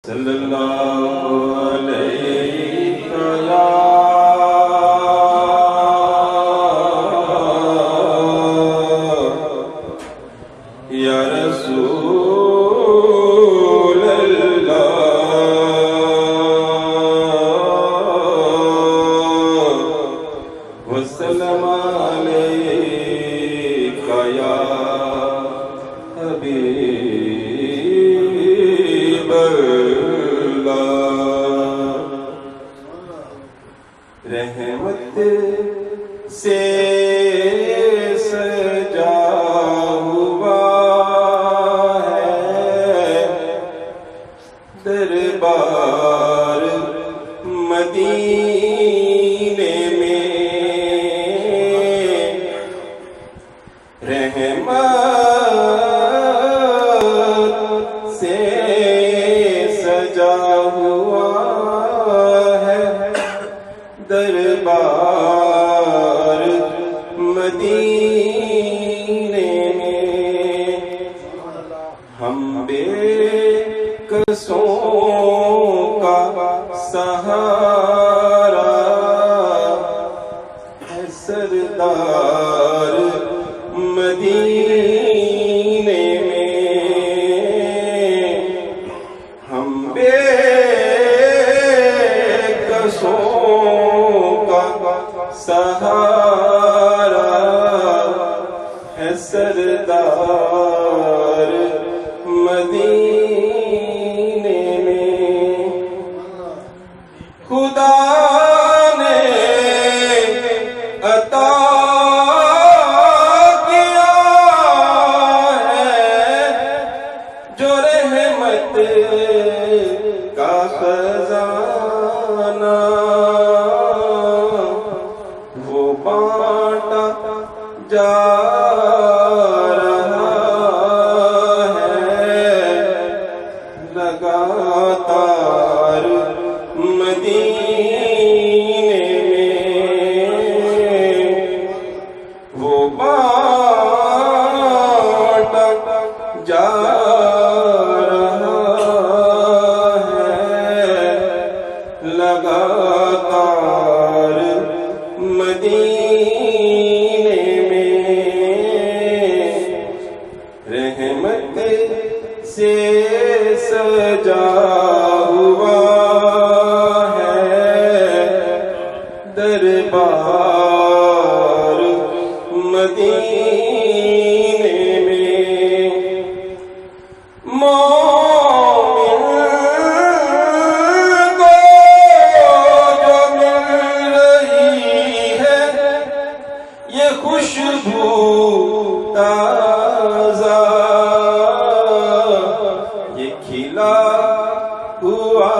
صلی اللہ علیہ یا رسول اللہ وسلم علیک یا حبیب رحمت سے سجا ہوا ہے دربار مدینے میں رحمت سے سجا ہوا دربار مدینے میں ہم بے کسوں کا سہارا ہے سردار مدینے میں ہم بے کسوں سہارا ہے سردار مدینے میں خدا نے عطا کیا ہے جو رحمت کا خزانہ بانٹا جا رہا ہے لگاتار مدینے میں وہ بانٹا جا رہا ہے لگاتار مدینے میں رحمت سے سجا ہوا ہے دربار مدینے میں خوشبو تازہ یہ کھلا ہوا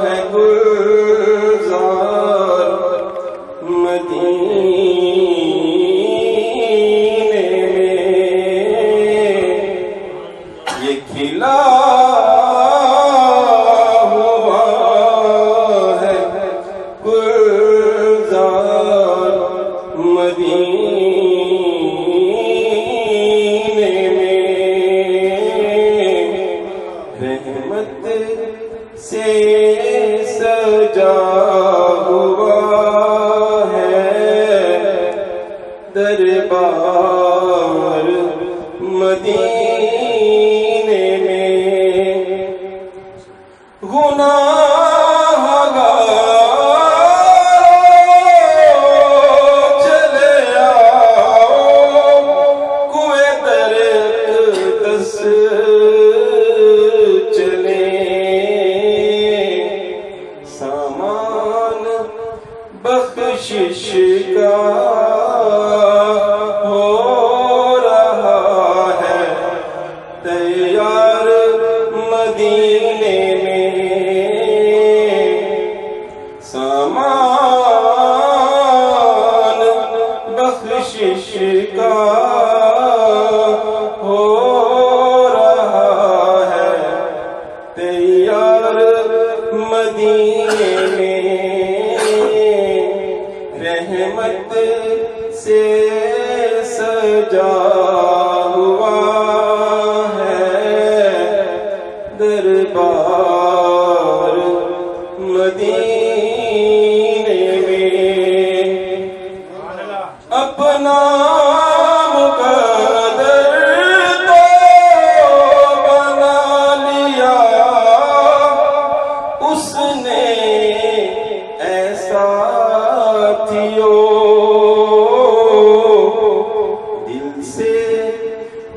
ہے گلزار مدینے میں یہ کھلا ہوا ہے گلزار مدینے میں رحمت سے سجا ہوا ہے دربار مدینے میں بخشش کا ہو رہا ہے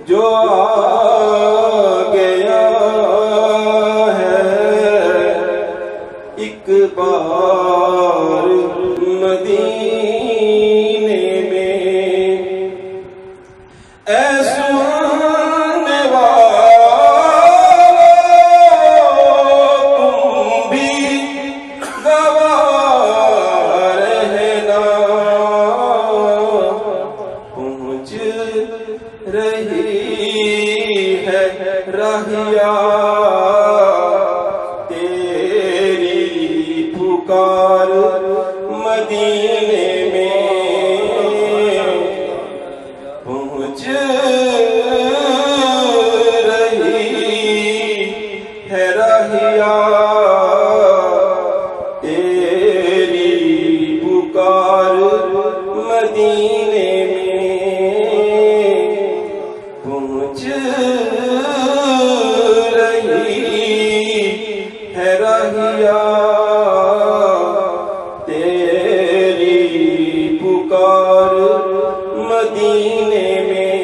جو آ گیا ہے ایک بار مدینے میں، اے سننے والوں تم بھی گواہ رہنا، پہنچ رہی ہے رہیا تیری پکار مدینے میں، پہنچ رہی ہے رہیا تیری پکار مدینے میں، پہنچ رہی ہے رہیا تیری پکار مدینے میں،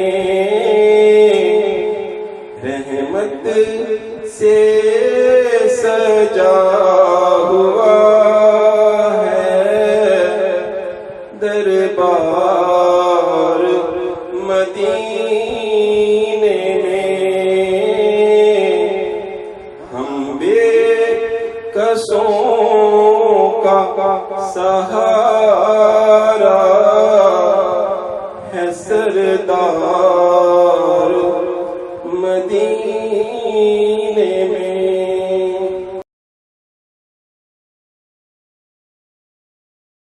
رحمت سے سجا ہوا ہے دربار مدینے میں، ہم بے کسوں کا سہارا ہے سردار